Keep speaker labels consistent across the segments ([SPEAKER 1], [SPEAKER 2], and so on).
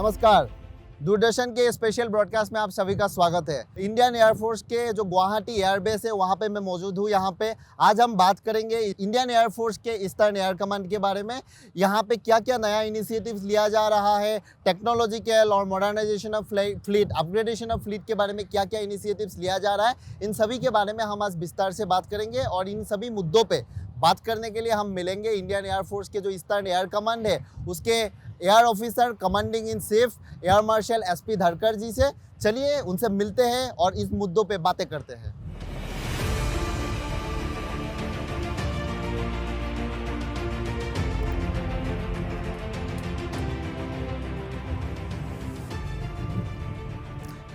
[SPEAKER 1] नमस्कार। दूरदर्शन के special broadcast में आप सभी का स्वागत है। इंडियन एयरफोर्स के जो गुवाहाटी एयरबेस है वहाँ पे मैं मौजूद हूँ। यहाँ पे आज हम बात करेंगे इंडियन एयरफोर्स के ईस्टर्न एयर कमांड के बारे में। यहाँ पे क्या क्या नया इनिशिएटिव्स लिया जा रहा है, टेक्नोलॉजिकल और modernisation of fleet, upgradation of fleet के बारे में क्या क्या इनिशिएटिव्स लिया जा रहा है, इन सभी के बारे में हम आज विस्तार से बात करेंगे। और इन सभी मुद्दों पर बात करने के लिए हम मिलेंगे इंडियन एयरफोर्स के जो ईस्टर्न एयर कमांड है उसके air officer commanding in chief air marshal SP Dharkar ji से। चलिए उनसे मिलते हैं और इस मुद्दों पे बातें करते हैं।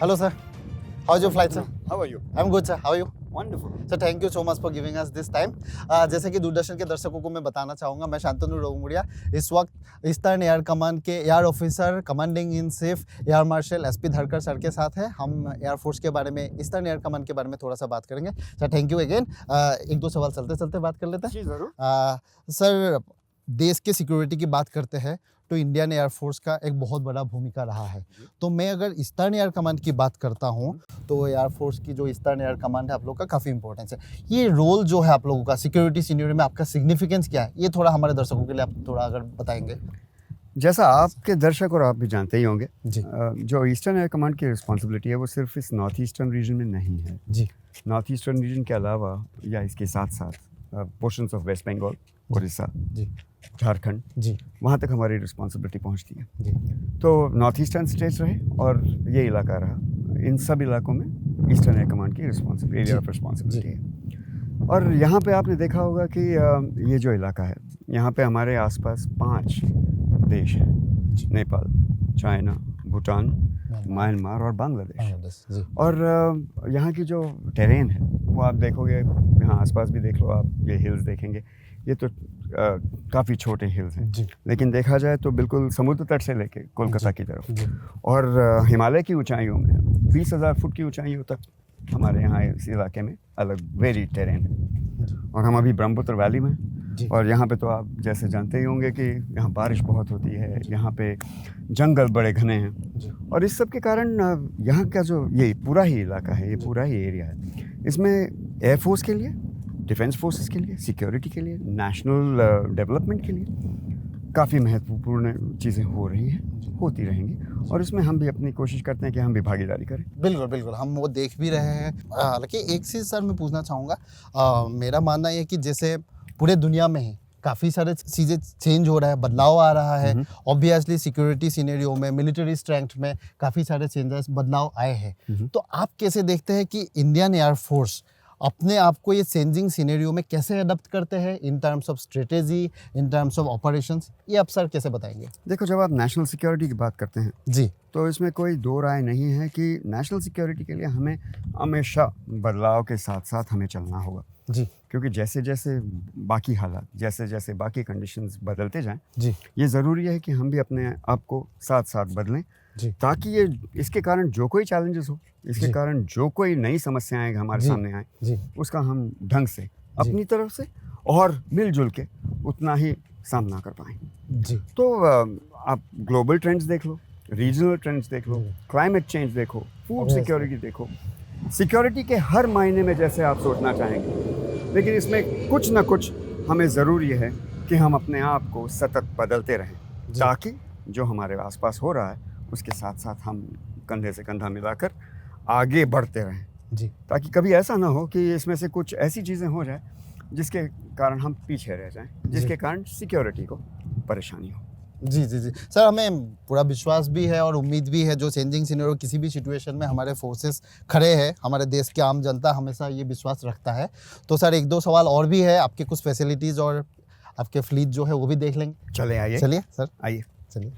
[SPEAKER 1] Hello sir, how is your flight sir?
[SPEAKER 2] How are you?
[SPEAKER 1] I am good sir, how are you?
[SPEAKER 2] Wonderful.
[SPEAKER 1] Sir thank you so much for giving us this time. जैसे कि दूरदर्शन के दर्शकों को मैं बताना चाहूँगा, मैं शांतनु रघुमुड़िया इस वक्त ईस्टर्न एयर कमांड के air officer commanding in chief air marshal SP Dharkar sir के साथ है। हम एयरफोर्स के बारे में, ईस्टर्न एयर कमांड के बारे में थोड़ा सा बात करेंगे। Sir thank you again. एक दो सवाल चलते चलते बात कर लेते हैं।
[SPEAKER 2] जी जरूर।
[SPEAKER 1] सर देश के सिक्योरिटी की बात करते हैं तो इंडियन एयरफोर्स का एक बहुत बड़ा भूमिका रहा है। तो मैं अगर ईस्टर्न एयर कमांड की बात करता हूँ तो एयरफोर्स की जो ईस्टर्न एयर कमांड है आप लोग का काफ़ी इंपॉर्टेंस है। ये रोल जो है आप लोगों का सिक्योरिटी सिनेरियो में, आपका सिग्निफिकेंस क्या है, ये थोड़ा हमारे दर्शकों के लिए आप थोड़ा अगर बताएंगे।
[SPEAKER 2] जैसा आपके दर्शक और आप भी जानते ही होंगे
[SPEAKER 1] जी
[SPEAKER 2] जो ईस्टर्न एयर कमांड की रिस्पॉन्सिबिलिटी है वो सिर्फ इस नॉर्थ ईस्टर्न रीजन में नहीं है।
[SPEAKER 1] जी
[SPEAKER 2] नॉर्थ ईस्टर्न रीजन के अलावा या इसके साथ साथ portions of West Bengal, Orissa,
[SPEAKER 1] जी
[SPEAKER 2] झारखंड,
[SPEAKER 1] जी
[SPEAKER 2] वहाँ तक हमारी रिस्पॉन्सिबिलिटी पहुँचती है।
[SPEAKER 1] जी
[SPEAKER 2] तो नॉर्थ ईस्टर्न स्टेट्स रहे और ये इलाका रहा, इन सब इलाकों में ईस्टर्न एयर कमांड की एरिया ऑफ रिस्पॉन्सिबिलिटी है। और यहाँ पे आपने देखा होगा कि ये जो इलाका है यहाँ पे हमारे आसपास 5 देश हैं, नेपाल, चाइना, भूटान, म्यांमार और बांग्लादेश।
[SPEAKER 1] जी
[SPEAKER 2] और यहाँ की जो टेरेन है वो आप देखोगे, यहाँ आसपास भी देख लो आप, ये हिल्स देखेंगे, ये तो काफ़ी छोटे हिल्स हैं,
[SPEAKER 1] जी
[SPEAKER 2] लेकिन देखा जाए तो बिल्कुल समुद्र तट से लेके कोलकाता की तरफ
[SPEAKER 1] जी
[SPEAKER 2] और हिमालय की ऊंचाइयों में 20,000 फुट की ऊंचाइयों तक हमारे यहाँ इस इलाके में अलग वेरी टेरेन है। और हम अभी ब्रह्मपुत्र वैली में, और यहाँ पे तो आप जैसे जानते ही होंगे कि यहाँ बारिश बहुत होती है, यहाँ पे जंगल बड़े घने हैं। और इस सब के कारण यहाँ का जो ये पूरा ही इलाका है, ये पूरा ही एरिया है, इसमें एयरफोर्स के लिए, डिफेंस फोर्सेस के लिए, सिक्योरिटी के लिए, नेशनल डेवलपमेंट के लिए काफ़ी महत्वपूर्ण चीज़ें हो रही हैं, होती रहेंगी। और इसमें हम भी अपनी कोशिश करते हैं कि हम भी भागीदारी करें।
[SPEAKER 1] बिल्कुल बिल्कुल, हम वो देख भी रहे हैं। हालांकि एक चीज़ सर मैं पूछना चाहूँगा, मेरा मानना ये है कि जैसे पूरे दुनिया में ही काफ़ी सारे चीज़ें चेंज हो रहा है, बदलाव आ रहा है। ऑब्वियसली सिक्योरिटी सिनेरियो में, मिलिट्री स्ट्रेंथ में काफ़ी सारे चेंजेस, बदलाव आए हैं। तो आप कैसे देखते हैं कि इंडियन एयरफोर्स अपने आप को ये चेंजिंग सिनेरियो में कैसे अडॉप्ट करते हैं in terms of strategy, in terms of operations, ये आप सर कैसे बताएंगे?
[SPEAKER 2] देखो, जब आप नेशनल सिक्योरिटी की बात करते हैं
[SPEAKER 1] जी
[SPEAKER 2] तो इसमें कोई दो राय नहीं है कि नेशनल सिक्योरिटी के लिए हमें हमेशा बदलाव के साथ साथ हमें चलना होगा।
[SPEAKER 1] जी
[SPEAKER 2] क्योंकि जैसे जैसे बाकी हालात, जैसे जैसे बाकी कंडीशंस बदलते जाएं,
[SPEAKER 1] जी
[SPEAKER 2] ये ज़रूरी है कि हम भी अपने आप को साथ साथ बदलें,
[SPEAKER 1] जी
[SPEAKER 2] ताकि ये इसके कारण जो कोई चैलेंजेस हो, इसके
[SPEAKER 1] जी।
[SPEAKER 2] कारण जो कोई नई समस्याएं हमारे
[SPEAKER 1] जी।
[SPEAKER 2] सामने आए,
[SPEAKER 1] जी
[SPEAKER 2] उसका हम ढंग से अपनी तरफ से और मिलजुल के उतना ही सामना कर पाएँ।
[SPEAKER 1] जी
[SPEAKER 2] तो आप ग्लोबल ट्रेंड्स देख लो, रीजनल ट्रेंड्स देख लो, क्लाइमेट चेंज देखो, फूड सिक्योरिटी देखो, सिक्योरिटी के हर मायने में जैसे आप सोचना चाहेंगे, लेकिन इसमें कुछ ना कुछ हमें ज़रूरी है कि हम अपने आप को सतत बदलते रहें, ताकि जो हमारे आसपास हो रहा है उसके साथ साथ हम कंधे से कंधा मिलाकर आगे बढ़ते रहें।
[SPEAKER 1] जी
[SPEAKER 2] ताकि कभी ऐसा ना हो कि इसमें से कुछ ऐसी चीज़ें हो जाए जिसके कारण हम पीछे रह जाएं, जिसके कारण सिक्योरिटी को परेशानी हो।
[SPEAKER 1] जी जी जी सर, हमें पूरा विश्वास भी है और उम्मीद भी है जो चेंजिंग सिनेरियो किसी भी सिचुएशन में हमारे फोर्सेस खड़े हैं, हमारे देश की आम जनता हमेशा ये विश्वास रखता है। तो सर एक दो सवाल और भी है, आपके कुछ फैसिलिटीज़ और आपके फ्लीट जो है वो भी देख लेंगे।
[SPEAKER 2] चले आइए।
[SPEAKER 1] चलिए सर,
[SPEAKER 2] आइए।
[SPEAKER 1] चलिए।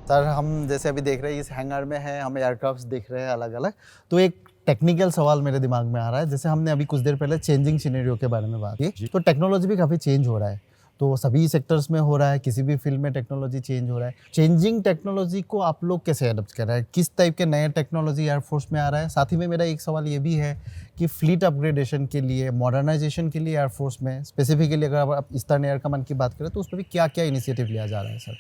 [SPEAKER 1] सर हम जैसे अभी देख रहे हैं इस हैंगर में है, हम एयरक्राफ्ट देख रहे हैं अलग अलग। तो एक टेक्निकल सवाल मेरे दिमाग में आ रहा है, जैसे हमने अभी कुछ देर पहले चेंजिंग सिनेरियो के बारे में बात की, तो टेक्नोलॉजी भी काफ़ी चेंज हो रहा है। तो सभी सेक्टर्स में हो रहा है, किसी भी फील्ड में टेक्नोलॉजी चेंज हो रहा है। चेंजिंग टेक्नोलॉजी को आप लोग कैसे अडॉप्ट कर रहे हैं? किस टाइप के नए टेक्नोलॉजी एयरफोर्स में आ रहा है? साथ ही में मेरा एक सवाल ये भी है कि फ्लीट अपग्रेडेशन के लिए, मॉडर्नाइजेशन के लिए एयरफोर्स में स्पेसिफिकली अगर आप ईस्टर्न एयर कमांड की बात करें तो उस पर भी क्या क्या इनिशिएटिव लिया जा रहा है सर?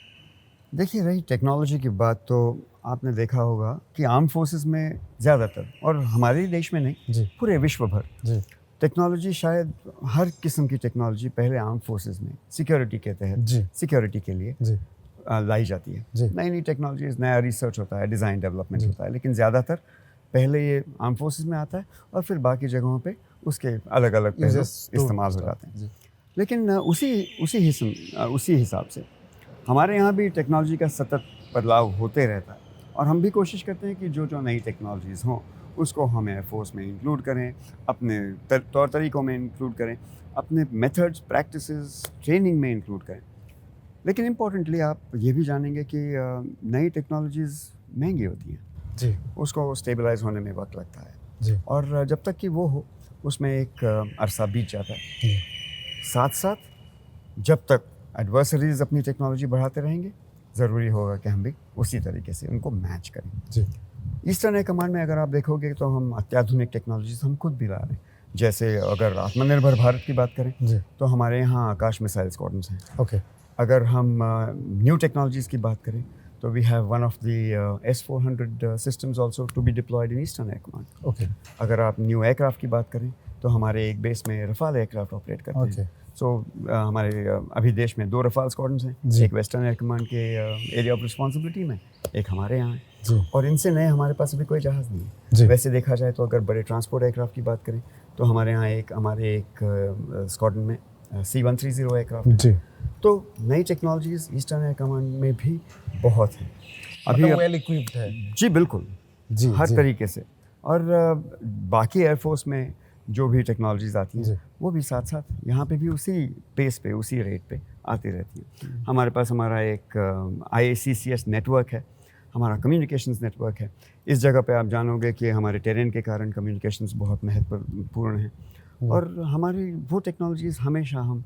[SPEAKER 2] देखिए, रही टेक्नोलॉजी की बात तो आपने देखा होगा कि आर्म फोर्सेस में ज़्यादातर, और हमारे देश में नहीं,
[SPEAKER 1] जी
[SPEAKER 2] पूरे विश्व भर
[SPEAKER 1] जी
[SPEAKER 2] टेक्नोलॉजी, शायद हर किस्म की टेक्नोलॉजी पहले आर्म फोर्सेस में सिक्योरिटी के तहत,
[SPEAKER 1] जी
[SPEAKER 2] सिक्योरिटी के लिए
[SPEAKER 1] जी
[SPEAKER 2] लाई जाती है।
[SPEAKER 1] जी
[SPEAKER 2] नई नई टेक्नोलॉजीज, नया रिसर्च होता है, डिज़ाइन डेवलपमेंट
[SPEAKER 1] जी।
[SPEAKER 2] होता है, लेकिन ज़्यादातर पहले ये आर्म फोर्सेस में आता है और फिर बाकी जगहों पे उसके अलग अलग पहलू
[SPEAKER 1] Uses to
[SPEAKER 2] इस्तेमाल हो
[SPEAKER 1] stuff,
[SPEAKER 2] जाते हैं।
[SPEAKER 1] जी
[SPEAKER 2] लेकिन उसी हिसाब से हमारे यहाँ भी टेक्नोलॉजी का सतत बदलाव होते रहता है, और हम भी कोशिश करते हैं कि जो जो नई टेक्नोलॉजीज़ हों उसको हम एयरफोर्स में इंक्लूड करें, अपने तौर तरीक़ों में इंक्लूड करें, अपने मेथड्स, प्रैक्टिसेस, ट्रेनिंग में इंक्लूड करें। लेकिन इम्पॉर्टेंटली आप ये भी जानेंगे कि नई टेक्नोलॉजीज़ महंगी होती हैं,
[SPEAKER 1] जी
[SPEAKER 2] उसको स्टेबलाइज होने में वक्त लगता है,
[SPEAKER 1] जी
[SPEAKER 2] और जब तक कि वो हो उसमें एक अरसा बीत जाता है।
[SPEAKER 1] जी
[SPEAKER 2] साथ साथ जब तक एडवर्सरीज अपनी टेक्नोलॉजी बढ़ाते रहेंगे, ज़रूरी होगा कि हम भी उसी तरीके से उनको मैच करें।
[SPEAKER 1] जी
[SPEAKER 2] ईस्टर्न एयर कमांड में अगर आप देखोगे तो हम अत्याधुनिक टेक्नोलॉजीज हम खुद भी ला रहे हैं। जैसे अगर आत्मनिर्भर भारत की बात करें
[SPEAKER 1] जी
[SPEAKER 2] तो हमारे यहाँ आकाश मिसाइल स्क्वाड्रन्स हैं।
[SPEAKER 1] ओके
[SPEAKER 2] अगर हम न्यू टेक्नोलॉजीज़ की बात करें तो we have one of the S-400 systems also to be deployed in eastern air command.
[SPEAKER 1] Okay
[SPEAKER 2] अगर आप न्यू एयरक्राफ्ट की बात करें तो हमारे एक बेस में रफाल एयरक्राफ्ट ऑपरेट करते
[SPEAKER 1] ओके
[SPEAKER 2] हैं। सो हमारे अभी देश में 2 रफाल स्क्वाड्रन्स हैं,
[SPEAKER 1] जी।
[SPEAKER 2] एक वेस्टर्न एयर कमांड के एरिया ऑफ रिस्पॉन्सिबिलिटी में, एक हमारे यहाँ है,
[SPEAKER 1] जी
[SPEAKER 2] और इनसे नए हमारे पास अभी कोई जहाज़ नहीं
[SPEAKER 1] जी।
[SPEAKER 2] है। वैसे देखा जाए तो अगर बड़े ट्रांसपोर्ट एयरक्राफ्ट की बात करें तो हमारे यहाँ एक स्क्वाड्रन में C-130 एयरक्राफ्ट है।
[SPEAKER 1] जी
[SPEAKER 2] तो नई टेक्नोलॉजीज़ ईस्टर्न एयर कमांड में भी बहुत हैं अभी।
[SPEAKER 1] मतलब वेल इक्विप्ड है।
[SPEAKER 2] जी बिल्कुल,
[SPEAKER 1] जी
[SPEAKER 2] हर
[SPEAKER 1] जी
[SPEAKER 2] तरीके से। और बाकी एयरफोर्स में जो भी टेक्नोलॉजीज़ आती
[SPEAKER 1] जी।
[SPEAKER 2] हैं वो भी साथ साथ यहाँ पे भी उसी पेस पे, उसी रेट पे आती रहती हैं। हमारे पास हमारा एक IACCS नेटवर्क है, हमारा कम्युनिकेशंस नेटवर्क है। इस जगह पे आप जानोगे कि हमारे टेरेन के कारण कम्युनिकेशंस बहुत महत्वपूर्ण हैं, और हमारी वो टेक्नोलॉजीज़ हमेशा हम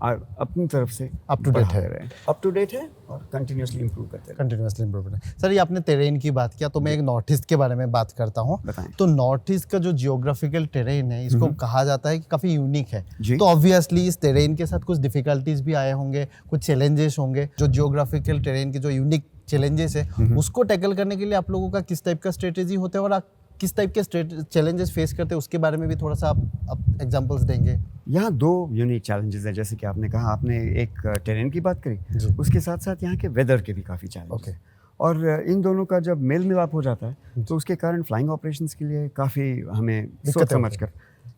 [SPEAKER 2] अपनी तरफ से
[SPEAKER 1] Up to date है।
[SPEAKER 2] अप टू डेट है और कंटिन्यूसली इम्प्रूव करते हैं।
[SPEAKER 1] कंटिन्यूसली इम्प्रूवमेंट है। सर ये आपने टेरेन की बात किया तो मैं एक नॉर्थ ईस्ट के बारे में बात करता हूँ।
[SPEAKER 2] बताएं।
[SPEAKER 1] तो नॉर्थ ईस्ट का जो जियोग्राफिकल टेरेन है इसको कहा जाता है कि काफ़ी यूनिक है।
[SPEAKER 2] जी।
[SPEAKER 1] तो ऑब्वियसली इस टेरेन के साथ कुछ डिफिकल्टीज भी आए होंगे, कुछ चैलेंजेस होंगे। जो जियोग्राफिकल टेरेन के जो यूनिक चैलेंजेस है उसको टैकल करने के लिए आप लोगों का किस टाइप का स्ट्रेटेजी होता है, और आप किस टाइप के चैलेंजेस फेस करते हैं उसके बारे में भी थोड़ा सा आप एग्जांपल्स देंगे?
[SPEAKER 2] यहाँ 2 यूनिक चैलेंजेस हैं, जैसे कि आपने कहा, आपने एक टेरेन की बात करी,
[SPEAKER 1] जी।
[SPEAKER 2] उसके साथ साथ यहाँ के वेदर के भी काफ़ी चैलेंज
[SPEAKER 1] ओके।
[SPEAKER 2] हैं। और इन दोनों का जब मेल मिलाप हो जाता है तो उसके कारण फ्लाइंग ऑपरेशंस के लिए काफ़ी हमें सोच समझ कर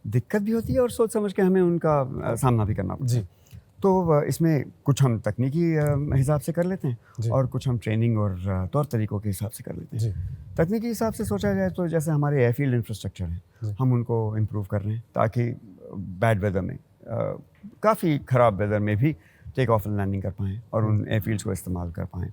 [SPEAKER 2] दिक्कत भी होती है, और सोच समझ के हमें उनका सामना भी करना पड़ता है।
[SPEAKER 1] जी
[SPEAKER 2] तो इसमें कुछ हम तकनीकी हिसाब से कर लेते
[SPEAKER 1] जी।
[SPEAKER 2] हैं, और कुछ हम ट्रेनिंग और तौर तरीक़ों के हिसाब से कर लेते हैं।
[SPEAKER 1] जी
[SPEAKER 2] तकनीकी हिसाब से सोचा जाए तो जैसे हमारे एयरफील्ड इंफ्रास्ट्रक्चर
[SPEAKER 1] जी।
[SPEAKER 2] हैं, हम उनको इम्प्रूव कर रहे हैं ताकि बैड वेदर में, काफ़ी ख़राब वेदर में भी टेक ऑफ एंड लैंडिंग कर पाएँ और उन एयरफील्ड्स को इस्तेमाल कर पाएँ।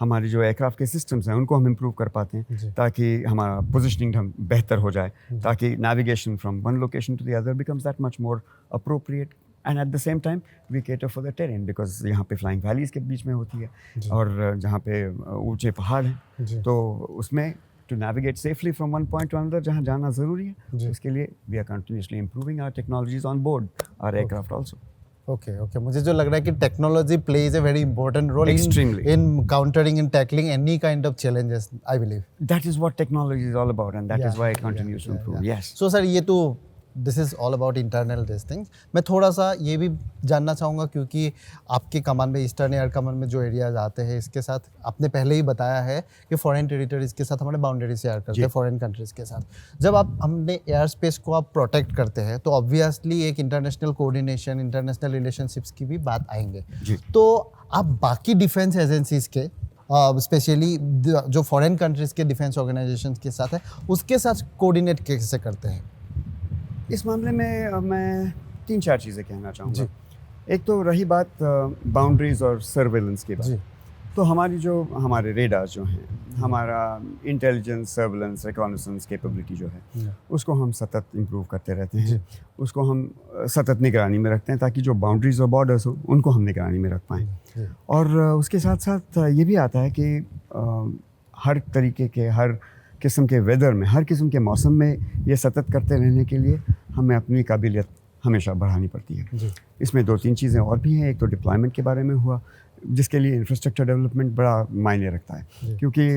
[SPEAKER 2] हमारी जो एयरक्राफ्ट के सिस्टम्स हैं उनको हम इम्प्रूव कर पाते
[SPEAKER 1] जी।
[SPEAKER 2] हैं ताकि हमारा पोजिशनिंग हम बेहतर हो जाए, ताकि navigation from one location to the other becomes that much more appropriate, and at the same time we cater for the terrain, because यहाँ पे फ्लाइंग वैलीज़ के बीच में होती है,
[SPEAKER 1] जी।
[SPEAKER 2] और जहाँ पे ऊंचे पहाड़ हैं,
[SPEAKER 1] जी।
[SPEAKER 2] तो उसमें to navigate safely from one point to another, जहाँ जाना ज़रूरी
[SPEAKER 1] जी।
[SPEAKER 2] है, उसके लिए we are continuously improving our technologies on board our aircraft also.
[SPEAKER 1] Okay okay, मुझे जो लग रहा है कि technology plays a very important role
[SPEAKER 2] Extremely.
[SPEAKER 1] In countering in tackling any kind of challenges, I believe.
[SPEAKER 2] That is what technology is all about, and that is why it continues to improve. Yes.
[SPEAKER 1] So sir ये तो this is all about internal this things. मैं थोड़ा सा ये भी जानना चाहूँगा क्योंकि आपके कमान में, ईस्टर्न एयर कमान में जो एरियाज आते हैं, इसके साथ आपने पहले ही बताया है कि फॉरेन टेरिटरीज़ के साथ हमारे बाउंड्री शेयर करते हैं, फॉरेन कंट्रीज़ के साथ। जब आप हमने एयर स्पेस को आप प्रोटेक्ट करते हैं तो ऑब्वियसली एक इंटरनेशनल कोऑर्डिनेशन, इंटरनेशनल रिलेशनशिप्स की भी बात आएंगे।
[SPEAKER 2] जी।
[SPEAKER 1] तो आप बाकी डिफेंस एजेंसीज़ के स्पेशली जो फॉरेन कंट्रीज़ के डिफेंस ऑर्गेनाइजेशंस के साथ है उसके साथ कोऑर्डिनेट कैसे करते हैं?
[SPEAKER 2] इस मामले में मैं 3-4 चीज़ें कहना चाहूँगा। एक तो रही बात बाउंड्रीज और सर्वेलेंस की बात।
[SPEAKER 1] जी
[SPEAKER 2] तो हमारी जो हमारे रेडार जो हैं, हमारा इंटेलिजेंस, सर्वेलेंस, रिकॉनेसेंस कैपेबिलिटी जो है, उसको हम सतत इम्प्रूव करते रहते हैं। उसको हम सतत निगरानी में रखते हैं ताकि जो बाउंड्रीज और बॉर्डर्स हो उनको हम निगरानी में रख पाएँ। और उसके साथ साथ ये भी आता है कि हर तरीके के, हर किस्म के वेदर में, हर किस्म के मौसम में ये सतत करते रहने के लिए हमें अपनी काबिलियत हमेशा बढ़ानी पड़ती है। इसमें 2-3 चीज़ें और भी हैं। एक तो डिप्लॉयमेंट के बारे में हुआ, जिसके लिए इंफ्रास्ट्रक्चर डेवलपमेंट बड़ा मायने रखता है, क्योंकि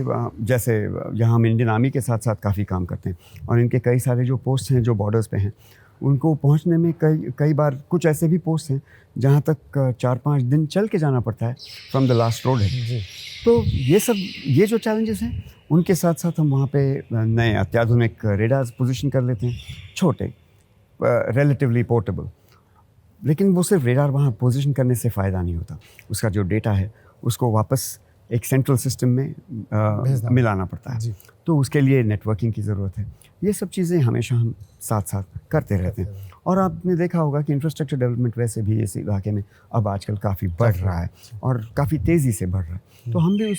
[SPEAKER 2] जैसे यहाँ हम इंडियन आर्मी के साथ साथ काफ़ी काम करते हैं और इनके कई सारे जो पोस्ट हैं जो बॉर्डर्स पे हैं, उनको पहुँचने में कई बार कुछ ऐसे भी पोस्ट हैं जहाँ तक 4-5 दिन चल के जाना पड़ता है फ्रॉम द लास्ट रोड है। तो ये जो चैलेंजेस हैं, उनके साथ साथ हम वहाँ पे नए अत्याधुनिक रेडार्स पोजीशन कर लेते हैं, छोटे, रिलेटिवली पोर्टेबल। लेकिन वो सिर्फ रेडार वहाँ पोजीशन करने से फ़ायदा नहीं होता, उसका जो डेटा है उसको वापस एक सेंट्रल सिस्टम में मिलाना पड़ता है। तो उसके लिए नेटवर्किंग की ज़रूरत है। ये सब चीज़ें हमेशा हम साथ साथ करते रहते हैं। और आपने देखा होगा कि इंफ्रास्ट्रक्चर डेवलपमेंट वैसे भी इस इलाके में अब आजकल काफ़ी बढ़ रहा है और काफ़ी तेज़ी से बढ़ रहा है। तो हम भी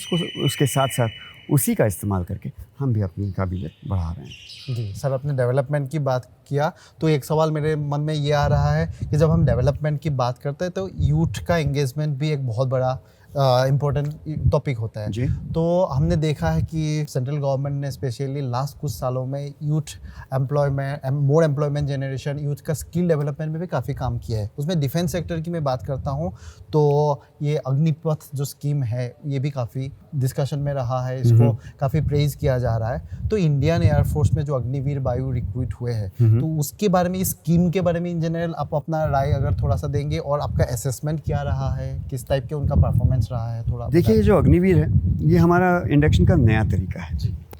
[SPEAKER 2] उसके साथ साथ उसी का इस्तेमाल करके हम भी अपनी काबिलियत बढ़ा रहे हैं।
[SPEAKER 1] जी सर, आपने डेवलपमेंट की बात किया तो एक सवाल मेरे मन में ये आ रहा है कि जब हम डेवलपमेंट की बात करते हैं तो यूथ का एंगेजमेंट भी एक बहुत बड़ा इम्पोर्टेंट टॉपिक होता है। तो हमने देखा है कि सेंट्रल गवर्नमेंट ने स्पेशली लास्ट कुछ सालों में youth employment, more employment generation, youth का स्किल डेवलपमेंट में भी काफ़ी काम किया है। उसमें डिफेंस सेक्टर की मैं बात करता हूँ तो ये अग्निपथ जो स्कीम है ये भी काफ़ी डिस्कशन में रहा है, इसको काफ़ी प्रेज किया जा रहा है। तो इंडियन एयरफोर्स में जो अग्निवीर वायु रिक्रूट हुए हैं, तो उसके बारे में, इस स्कीम के बारे में इन जनरल आप अपना राय अगर थोड़ा सा देंगे, और आपका असेसमेंट क्या रहा है, किस टाइप के उनका परफॉर्मेंस रहा है, थोड़ा
[SPEAKER 2] देखिए। ये जो अग्निवीर है ये हमारा इंडक्शन का नया तरीका है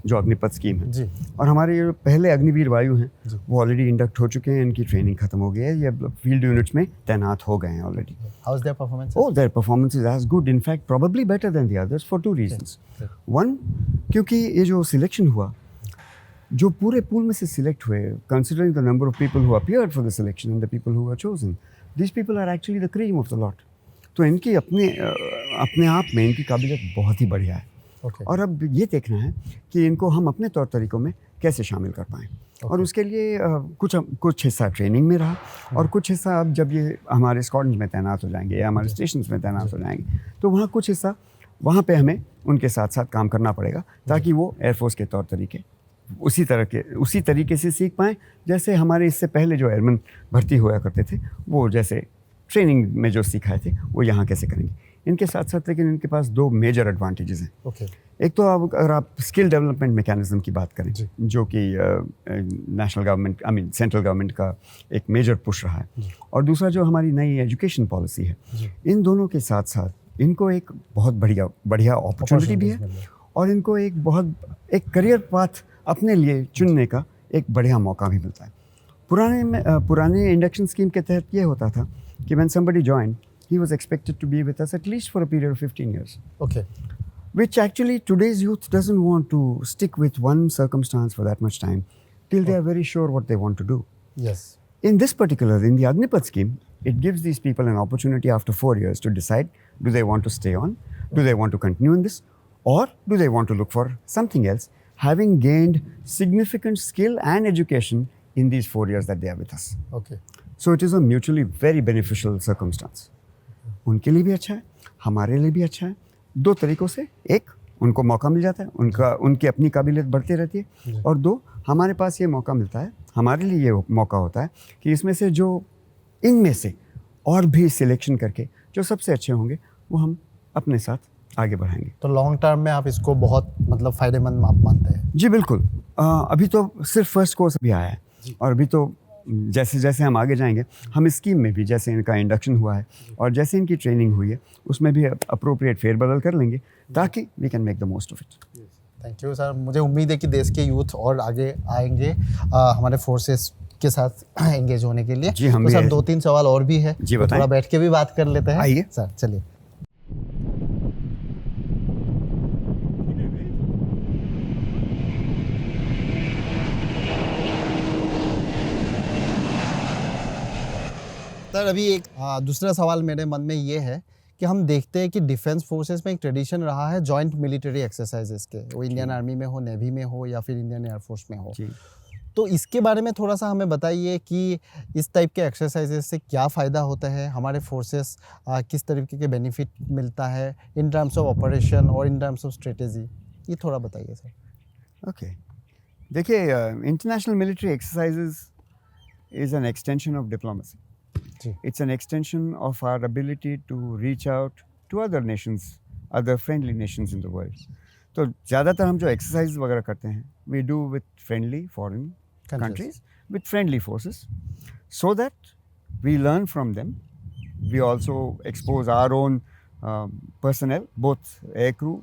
[SPEAKER 2] जो अग्निपथ स्कीम है जी। और हमारे जो पहले अग्निवीर वायु हैं वो ऑलरेडी इंडक्ट हो चुके हैं, इनकी ट्रेनिंग खत्म हो गई है, ये फील्ड यूनिट्स में तैनात हो गए हैं already.
[SPEAKER 1] How is their performance?
[SPEAKER 2] Oh, their performance is as good, in fact probably better than the others for 2 reasons. One, क्योंकि ये जो सिलेक्शन हुआ, जो पूरे पूल में से सिलेक्ट हुए, considering the number of people who appeared for the selection and the people who were chosen, these people are actually the cream of the lot. तो इनकी अपने आप में इनकी काबिलियत बहुत ही बढ़िया है। और अब ये देखना है कि इनको हम अपने तौर तरीक़ों में कैसे शामिल कर पाएँ। और उसके लिए कुछ हिस्सा ट्रेनिंग में रहा और कुछ हिस्सा अब जब ये हमारे स्क्वाड्रन में तैनात हो जाएंगे या हमारे स्टेशंस में तैनात हो जाएंगे तो वहाँ कुछ हिस्सा वहाँ पे हमें उनके साथ साथ काम करना पड़ेगा ताकि वो एयरफोर्स के तौर तरीके उसी तरीके से सीख पाएँ जैसे हमारे इससे पहले जो एयरमैन भर्ती हुआ करते थे, वो जैसे ट्रेनिंग में जो सिखाए थे वो यहाँ कैसे करेंगे। इनके साथ साथ लेकिन इनके पास 2 मेजर एडवांटेजेस हैं। एक तो अब अगर आप स्किल डेवलपमेंट मैकेनिज्म की बात करें जो कि नेशनल गवर्नमेंट सेंट्रल गवर्नमेंट का एक मेजर पुश रहा है, और दूसरा जो हमारी नई एजुकेशन पॉलिसी है, इन दोनों के साथ साथ इनको एक बहुत बढ़िया अपॉर्चुनिटी भी है और इनको एक करियर पाथ अपने लिए चुनने का एक बढ़िया मौका भी मिलता है। पुराने इंडक्शन स्कीम के तहत ये होता था कि when somebody joined, he was expected to be with us at least for a period of 15 years. Okay. Which actually today's youth doesn't want to stick with one circumstance for that much time till they are very sure what they want to do. Yes. In the Agnipath scheme, it gives these people an opportunity after 4 years to decide, do they want to stay on? Do they want to continue in this? Or do they want to look for something else, having gained significant skill and education in these 4 years that they are with us. Okay. So it is a mutually very beneficial circumstance. उनके लिए भी अच्छा है, हमारे लिए भी अच्छा है। 2 तरीक़ों से, एक उनको मौका मिल जाता है, उनकी अपनी काबिलियत बढ़ती रहती है, और 2 हमारे पास ये मौका मिलता है, हमारे लिए ये मौका होता है कि इसमें से जो इनमें से और भी सिलेक्शन करके जो सबसे अच्छे होंगे वो हम अपने साथ आगे बढ़ाएंगे। तो लॉन्ग टर्म में आप इसको बहुत फ़ायदेमंद आप मानते हैं? जी बिल्कुल। अभी तो सिर्फ फर्स्ट कोर्स भी आया है और अभी तो जैसे जैसे हम आगे जाएंगे, हम इस स्कीम में भी जैसे इनका इंडक्शन हुआ है और जैसे इनकी ट्रेनिंग हुई है उसमें भी अप्रोप्रिएट फेरबदल कर लेंगे ताकि we can make the most of it. Thank you sir. मुझे उम्मीद है कि देश के यूथ और आगे आएंगे हमारे फोर्सेस के साथ एंगेज होने के लिए। जी हम तो सर 2-3 सवाल और भी है, जी थोड़ा बैठ के भी बात कर लेते हैं। आइए सर, चलिए। सर अभी एक दूसरा सवाल मेरे मन में ये है
[SPEAKER 1] कि हम देखते हैं कि डिफेंस फोर्सेस में एक ट्रेडिशन रहा है जॉइंट मिलिट्री एक्सरसाइजेस के, वो इंडियन आर्मी में हो, नेवी में हो या फिर इंडियन एयरफोर्स में हो।
[SPEAKER 2] जी
[SPEAKER 1] तो इसके बारे में थोड़ा सा हमें बताइए कि इस टाइप के एक्सरसाइजेस से क्या फ़ायदा होता है, हमारे फोर्सेस किस तरीके के बेनिफिट मिलता है इन टर्म्स ऑफ ऑपरेशन और इन टर्म्स ऑफ स्ट्रेटेजी, ये थोड़ा बताइए सर।
[SPEAKER 2] ओके देखिए international military exercises is an extension of diplomacy.
[SPEAKER 1] जी।
[SPEAKER 2] It's an extension of our ability to reach out to other nations, other friendly nations in the world. तो ज़्यादातर हम जो exercise वगैरह करते हैं we do with friendly foreign countries with friendly forces so that we learn from them. We also expose our own personnel, both aircrew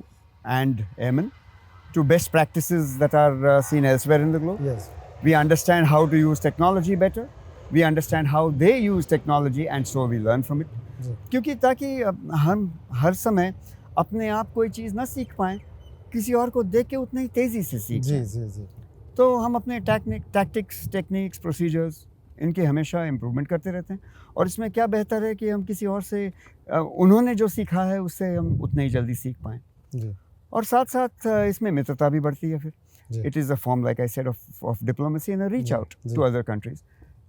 [SPEAKER 2] and airmen, to best practices that are seen elsewhere in the globe.
[SPEAKER 1] Yes.
[SPEAKER 2] We understand how to use technology better. We understand how they use technology and so we learn from it.
[SPEAKER 1] जी।
[SPEAKER 2] क्योंकि ताकि हम हर समय अपने आप कोई चीज़ ना सीख पाएं, किसी और को देख के उतनी ही तेज़ी से सीख
[SPEAKER 1] जी
[SPEAKER 2] जाएं।
[SPEAKER 1] जी जी।
[SPEAKER 2] तो हम अपने टैक्टिक्स, टेक्निक्स, प्रोसीजर्स इनके हमेशा इम्प्रूवमेंट करते रहते हैं। और इसमें क्या बेहतर है कि हम किसी और से उन्होंने जो सीखा है उससे हम उतने ही जल्दी सीख पाएँ।
[SPEAKER 1] जी
[SPEAKER 2] और साथ साथ इसमें मित्रता भी बढ़ती है फिर।
[SPEAKER 1] जी।
[SPEAKER 2] It is a form, like I said, of diplomacy and a reach out
[SPEAKER 1] ji.
[SPEAKER 2] to other countries.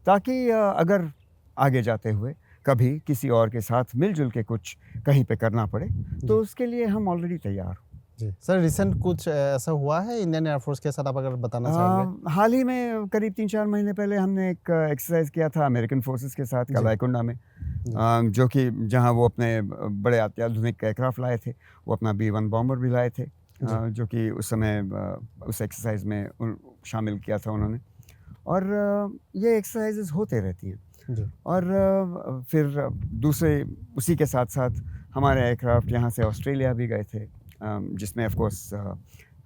[SPEAKER 2] ताकि अगर आगे जाते हुए कभी किसी और के साथ मिलजुल के कुछ कहीं पे करना पड़े तो उसके लिए हम ऑलरेडी तैयार हो।
[SPEAKER 1] जी सर, रिसेंट कुछ ऐसा हुआ है इंडियन एयरफोर्स के साथ, आप अगर बताना चाहेंगे?
[SPEAKER 2] हाल ही में करीब 3-4 महीने पहले हमने एक एक्सरसाइज किया था अमेरिकन फोर्सेस के साथ कलाईकुंडा में, जो कि जहां वो अपने बड़े अत्याधुनिक एयरक्राफ्ट लाए थे, वो अपना B-1 बॉम्बर भी लाए थे, जो कि उस समय उस एक्सरसाइज में शामिल किया था उन्होंने। और ये एक्सरसाइजेज होते रहती हैं।
[SPEAKER 1] जी।
[SPEAKER 2] और फिर दूसरे उसी के साथ साथ हमारे एयरक्राफ्ट यहाँ से ऑस्ट्रेलिया भी गए थे, जिसमें of course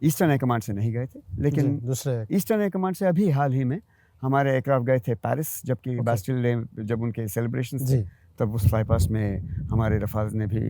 [SPEAKER 2] eastern air command से नहीं गए थे, लेकिन
[SPEAKER 1] दूसरे
[SPEAKER 2] ईस्टर्न एयर कमांड से अभी हाल ही में हमारे एयरक्राफ्ट गए थे पेरिस, जबकि बास्टिल डे जब उनके सेलिब्रेशन थे तब उस फ्लाईपास्ट में हमारे रफाल्स ने भी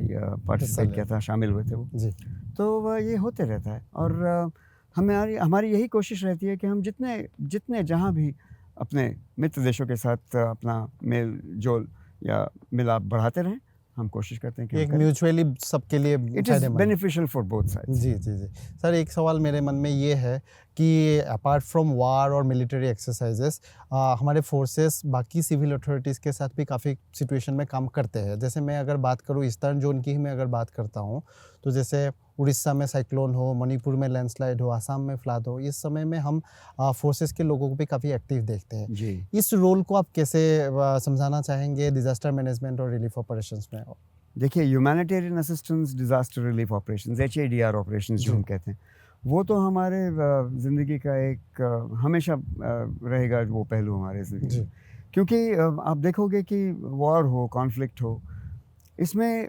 [SPEAKER 2] पार्टिसिपेट किया था, शामिल हुए थे वो।
[SPEAKER 1] जी।
[SPEAKER 2] तो ये होते रहता है। और हमारी यही कोशिश रहती है कि हम जितने जहाँ भी अपने मित्र देशों के साथ अपना मेल जोल या मिलाप बढ़ाते रहें, हम कोशिश करते हैं कि
[SPEAKER 1] एक म्यूचुअली सबके लिए
[SPEAKER 2] it is beneficial for both sides.
[SPEAKER 1] जी जी जी। सर, एक सवाल मेरे मन में ये है कि अपार्ट फ्रॉम वार और मिलिट्री एक्सरसाइजेस हमारे फोर्सेस बाकी सिविल अथॉरिटीज़ के साथ भी काफ़ी सिचुएशन में काम करते हैं। जैसे मैं अगर बात करूँ ईस्टर्न जोन की ही मैं अगर बात करता हूँ, तो जैसे उड़ीसा में साइक्लोन हो, मणिपुर में लैंडस्लाइड हो, आसाम में फ्लड हो, इस समय में हम फोर्सेस के लोगों को भी काफ़ी एक्टिव देखते हैं।
[SPEAKER 2] जी।
[SPEAKER 1] इस रोल को आप कैसे समझाना चाहेंगे डिजास्टर मैनेजमेंट और रिलीफ ऑपरेशंस में?
[SPEAKER 2] देखिए, humanitarian assistance, disaster relief operations, HADR operations जो हम कहते हैं, वो तो हमारे ज़िंदगी का एक हमेशा रहेगा वो पहलू हमारे ज़िंदगी में। क्योंकि आप देखोगे कि वॉर हो, कॉन्फ्लिक्ट हो, इसमें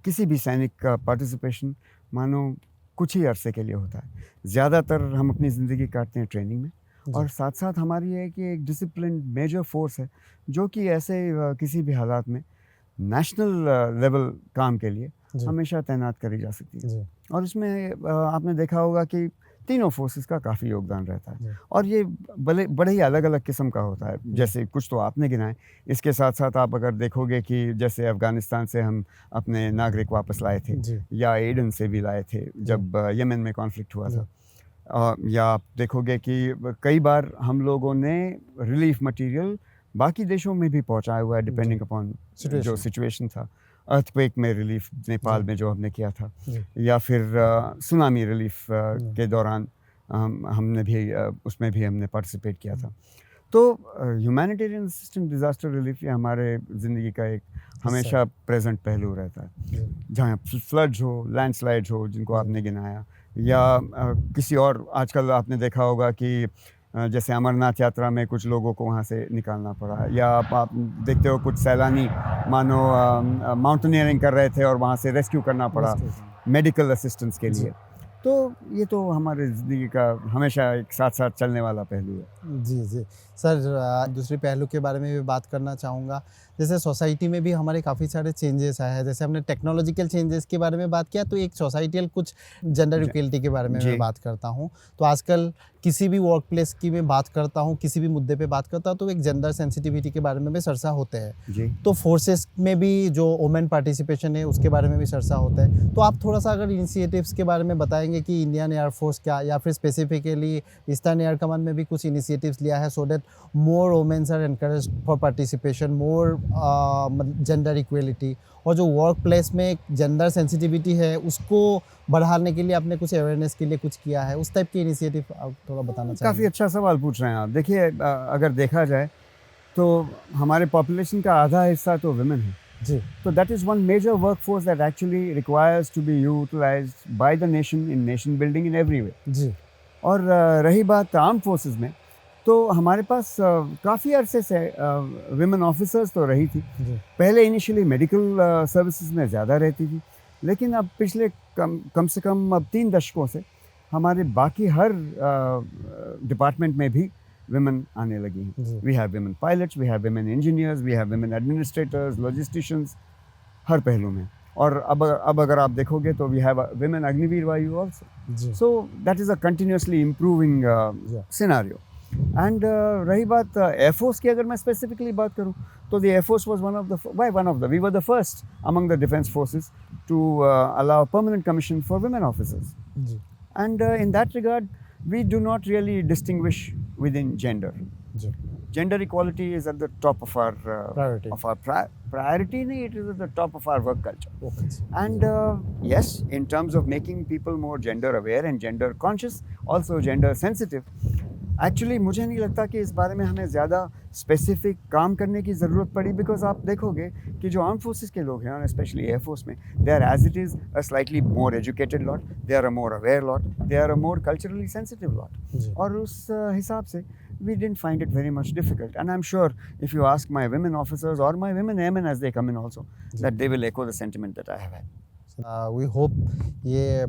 [SPEAKER 2] किसी भी सैनिक का पार्टिसिपेशन मानो कुछ ही अरसे के लिए होता है। ज़्यादातर हम अपनी ज़िंदगी काटते हैं ट्रेनिंग में, और साथ साथ हमारी है कि एक डिसिप्लिन मेजर फोर्स है जो कि ऐसे किसी भी हालात में नेशनल लेवल काम के लिए हमेशा तैनात करी जा सकती है। और इसमें आपने देखा होगा कि तीनों फोर्सेस का काफ़ी योगदान रहता है, और ये बड़े ही अलग अलग किस्म का होता है। जैसे कुछ तो आपने गिनाए, इसके साथ साथ आप अगर देखोगे कि जैसे अफ़गानिस्तान से हम अपने नागरिक वापस लाए थे, या एडन से भी लाए थे जब यमन में कॉन्फ्लिक्ट हुआ था, या आप देखोगे कि कई बार हम लोगों ने रिलीफ मटेरियल बाकी देशों में भी पहुंचाया हुआ है, डिपेंडिंग अपॉन जो सिचुएशन था। अर्थक्वेक में रिलीफ नेपाल में जो हमने किया था, या फिर सुनामी रिलीफ के दौरान हमने भी उसमें भी हमने पार्टिसिपेट किया था। तो ह्यूमैनिटेरियन असिस्टेंस, डिज़ास्टर रिलीफ ये हमारे ज़िंदगी का एक हमेशा प्रेजेंट पहलू रहता है। जहाँ फ्लड्स हो, लैंडस्लाइड्स हो, जिनको आपने गिनाया, या किसी और, आजकल आपने देखा होगा कि जैसे अमरनाथ यात्रा में कुछ लोगों को वहाँ से निकालना पड़ा, या आप देखते हो कुछ सैलानी मानो माउंटेनियरिंग कर रहे थे और वहाँ से रेस्क्यू करना पड़ा मेडिकल असिस्टेंस के लिए। तो ये तो हमारे ज़िंदगी का हमेशा एक साथ साथ चलने वाला पहलू है।
[SPEAKER 1] जी जी। सर, दूसरे पहलू के बारे में भी बात करना चाहूँगा। जैसे सोसाइटी में भी हमारे काफ़ी सारे चेंजेस आए हैं, जैसे हमने टेक्नोलॉजिकल चेंजेस के बारे में बात किया, तो एक सोसाइटियल कुछ जेंडर इक्वलिटी के बारे में
[SPEAKER 2] जी।
[SPEAKER 1] मैं बात करता हूँ। तो आजकल किसी भी वर्क प्लेस की मैं बात करता हूँ, किसी भी मुद्दे पे बात करता हूँ, तो एक जेंडर सेंसिटिविटी के बारे में भी चर्चा होते हैं।
[SPEAKER 2] जी।
[SPEAKER 1] तो फोर्सेस में भी जो वुमेन पार्टिसिपेशन है उसके बारे में भी चर्चा होता है। तो आप थोड़ा सा अगर इनिशिएटिव्स के बारे में बताएंगे कि इंडियन एयरफोर्स क्या, या फिर स्पेसिफिकली ईस्टर्न एयर कमांड में भी कुछ इनिशिएटिव्स लिया है so that more womens are encourage for participation, more gender equality, और जो वर्क प्लेस में जेंडर सेंसिटिविटी है उसको बढ़ाने के लिए आपने कुछ अवेयरनेस के लिए कुछ किया है, उस टाइप की इनिशिएटिव आप थोड़ा बताना
[SPEAKER 2] काफ़ी
[SPEAKER 1] चाहिए।
[SPEAKER 2] अच्छा सवाल पूछ रहे हैं आप। देखिए अगर देखा जाए तो हमारे पॉपुलेशन का आधा हिस्सा तो वुमेन है।
[SPEAKER 1] जी
[SPEAKER 2] So that is one major workforce that actually requires to be utilized by the nation in nation building in every way.
[SPEAKER 1] जी
[SPEAKER 2] और रही बात आर्म फोर्सेस में, तो हमारे पास काफ़ी अरसे से विमेन ऑफिसर्स तो रही थी।
[SPEAKER 1] जी
[SPEAKER 2] पहले इनिशियली मेडिकल सर्विसेज में ज़्यादा रहती थी, लेकिन अब पिछले कम से कम अब 3 दशकों से हमारे बाकी हर डिपार्टमेंट में भी विमेन आने लगी हैं।
[SPEAKER 1] जी
[SPEAKER 2] we have women pilots, we have women engineers, we have women administrators, logisticians, हर पहलू में। और अब अगर आप देखोगे तो we have women Agniveer Vayu also.
[SPEAKER 1] जी
[SPEAKER 2] So that is a continuously improving
[SPEAKER 1] Yeah.
[SPEAKER 2] scenario. And रही बात एयरफोर्स की, अगर मैं स्पेसिफिकली बात करूँ तो the air force was we were the first among the defence forces to allow permanent commission for women officers.
[SPEAKER 1] जी
[SPEAKER 2] And in that regard, we do not really distinguish within gender.
[SPEAKER 1] जी
[SPEAKER 2] Gender equality is at the top of our
[SPEAKER 1] Priority.
[SPEAKER 2] priority. नहीं, it is at the top of our work culture.
[SPEAKER 1] Okay
[SPEAKER 2] And yes, in terms of making people more gender aware and gender conscious, also gender sensitive, actually मुझे नहीं लगता कि इस बारे में हमें ज़्यादा स्पेसिफिक काम करने की ज़रूरत पड़ी, बिकॉज आप देखोगे कि जो आर्म फोर्सेस के लोग हैं, स्पेशली एयरफोर्स में, they are as it is a slightly more educated lot, they are a more aware lot, they are a more culturally sensitive
[SPEAKER 1] जी।
[SPEAKER 2] लॉट. और उस हिसाब से we didn't find it very much difficult. And I'm sure if you ask my women officers or my women airmen as they come in also, that they will echo the sentiment that I have had.
[SPEAKER 1] We hope ये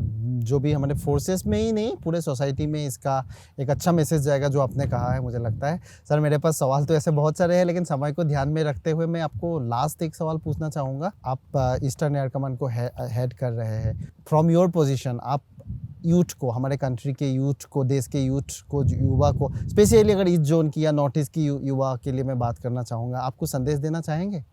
[SPEAKER 1] जो भी हमारे forces में ही नहीं, पूरे society में इसका एक अच्छा मैसेज जाएगा जो आपने कहा है, मुझे लगता है। सर मेरे पास सवाल तो ऐसे बहुत सारे हैं, लेकिन समय को ध्यान में रखते हुए मैं आपको लास्ट एक सवाल पूछना चाहूँगा। आप ईस्टर्न एयर कमांड को हेड कर रहे हैं। फ्रॉम योर पोजीशन आप यूथ को, हमारे कंट्री के यूथ को, देश के यूथ को, युवा को, स्पेशली अगर ईस्ट जोन की या नॉर्थ ईस्ट की युवा के लिए मैं बात करना चाहूँगा, आपको संदेश देना चाहेंगे?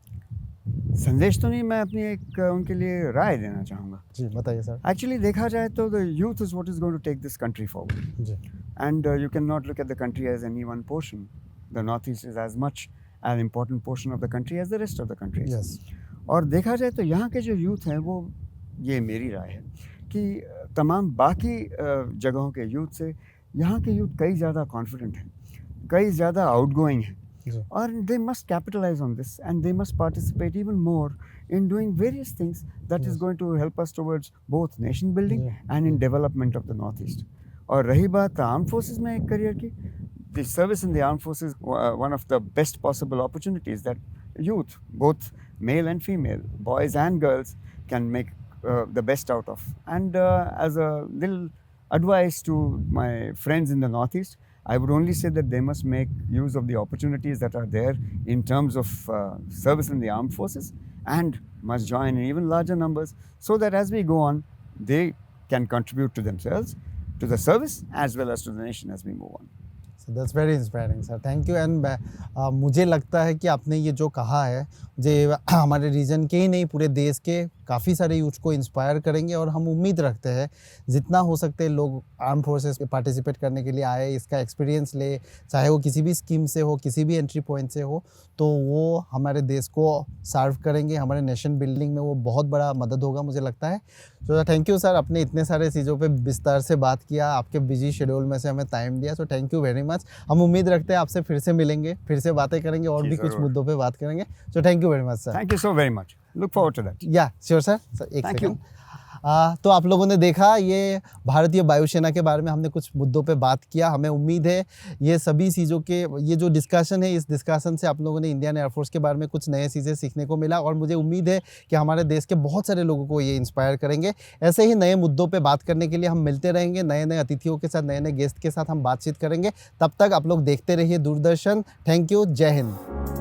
[SPEAKER 2] संदेश तो नहीं, मैं अपनी एक उनके लिए राय देना चाहूँगा.
[SPEAKER 1] जी बताइए सर।
[SPEAKER 2] एक्चुअली देखा जाए तो the youth is what is going to take this country forward.
[SPEAKER 1] जी
[SPEAKER 2] And you cannot look at the country as any one portion. The Northeast is as much an important portion of the country as the rest of the country.
[SPEAKER 1] Yes
[SPEAKER 2] और देखा जाए तो यहाँ के जो youth हैं, वो, ये मेरी राय है कि तमाम बाकी जगहों के यूथ से यहाँ के यूथ कई ज़्यादा कॉन्फिडेंट हैं, कई ज़्यादा आउटगोइंग हैं.
[SPEAKER 1] जी
[SPEAKER 2] और they must capitalize on this, and they must participate even more in doing various things that is
[SPEAKER 1] Yes.
[SPEAKER 2] going to help us towards both nation building
[SPEAKER 1] Yeah.
[SPEAKER 2] and in development of the Northeast. और रही बात arm forces में एक career की, the service in the armed forces one of the best possible opportunities that youth, both male and female, boys and girls, can make the best out of. And as a little advice to my friends in the Northeast, I would only say that they must make use of the opportunities that are there in terms of service in the armed forces, and must join in even larger numbers, so that as we go on, they can contribute to themselves, to the service, as well as to the nation as we move on.
[SPEAKER 1] So that's very inspiring sir, thank you. And मुझे लगता है कि आपने ये जो कहा है, जो हमारे रीजन के ही नहीं, पूरे देश के काफ़ी सारे यूथ को इंस्पायर करेंगे, और हम उम्मीद रखते हैं जितना हो सकते हैं लोग आर्म फोर्सेस में पार्टिसिपेट करने के लिए आए, इसका एक्सपीरियंस ले, चाहे वो किसी भी स्कीम से हो, किसी भी एंट्री पॉइंट से हो, तो वो हमारे देश को सर्व करेंगे, हमारे नेशन बिल्डिंग में वो बहुत बड़ा मदद होगा, मुझे लगता है। तो थैंक यू सर, आपने इतने सारे चीज़ों पे विस्तार से बात किया, आपके बिजी शेड्यूल में से हमें टाइम दिया, so thank you very much. हम उम्मीद रखते हैं आपसे फिर से मिलेंगे, फिर से बातें करेंगे, और
[SPEAKER 2] जी,
[SPEAKER 1] भी कुछ
[SPEAKER 2] ज़रूर।
[SPEAKER 1] मुद्दों पे बात करेंगे। So thank you very much sir.
[SPEAKER 2] Thank you so very much. Look forward to that.
[SPEAKER 1] या श्योर सर, एक
[SPEAKER 2] Thank you.
[SPEAKER 1] सेकंड। तो आप लोगों ने देखा, ये भारतीय वायुसेना के बारे में हमने कुछ मुद्दों पे बात किया। हमें उम्मीद है ये सभी चीज़ों के, ये जो डिस्कशन है, इस डिस्कशन से आप लोगों ने इंडियन एयरफोर्स के बारे में कुछ नए चीज़ें सीखने को मिला, और मुझे उम्मीद है कि हमारे देश के बहुत सारे लोगों को ये इंस्पायर करेंगे। ऐसे ही नए मुद्दों पे बात करने के लिए हम मिलते रहेंगे, नए नए अतिथियों के साथ, नए नए गेस्ट के साथ हम बातचीत करेंगे। तब तक आप लोग देखते रहिए दूरदर्शन। थैंक यू, जय हिंद।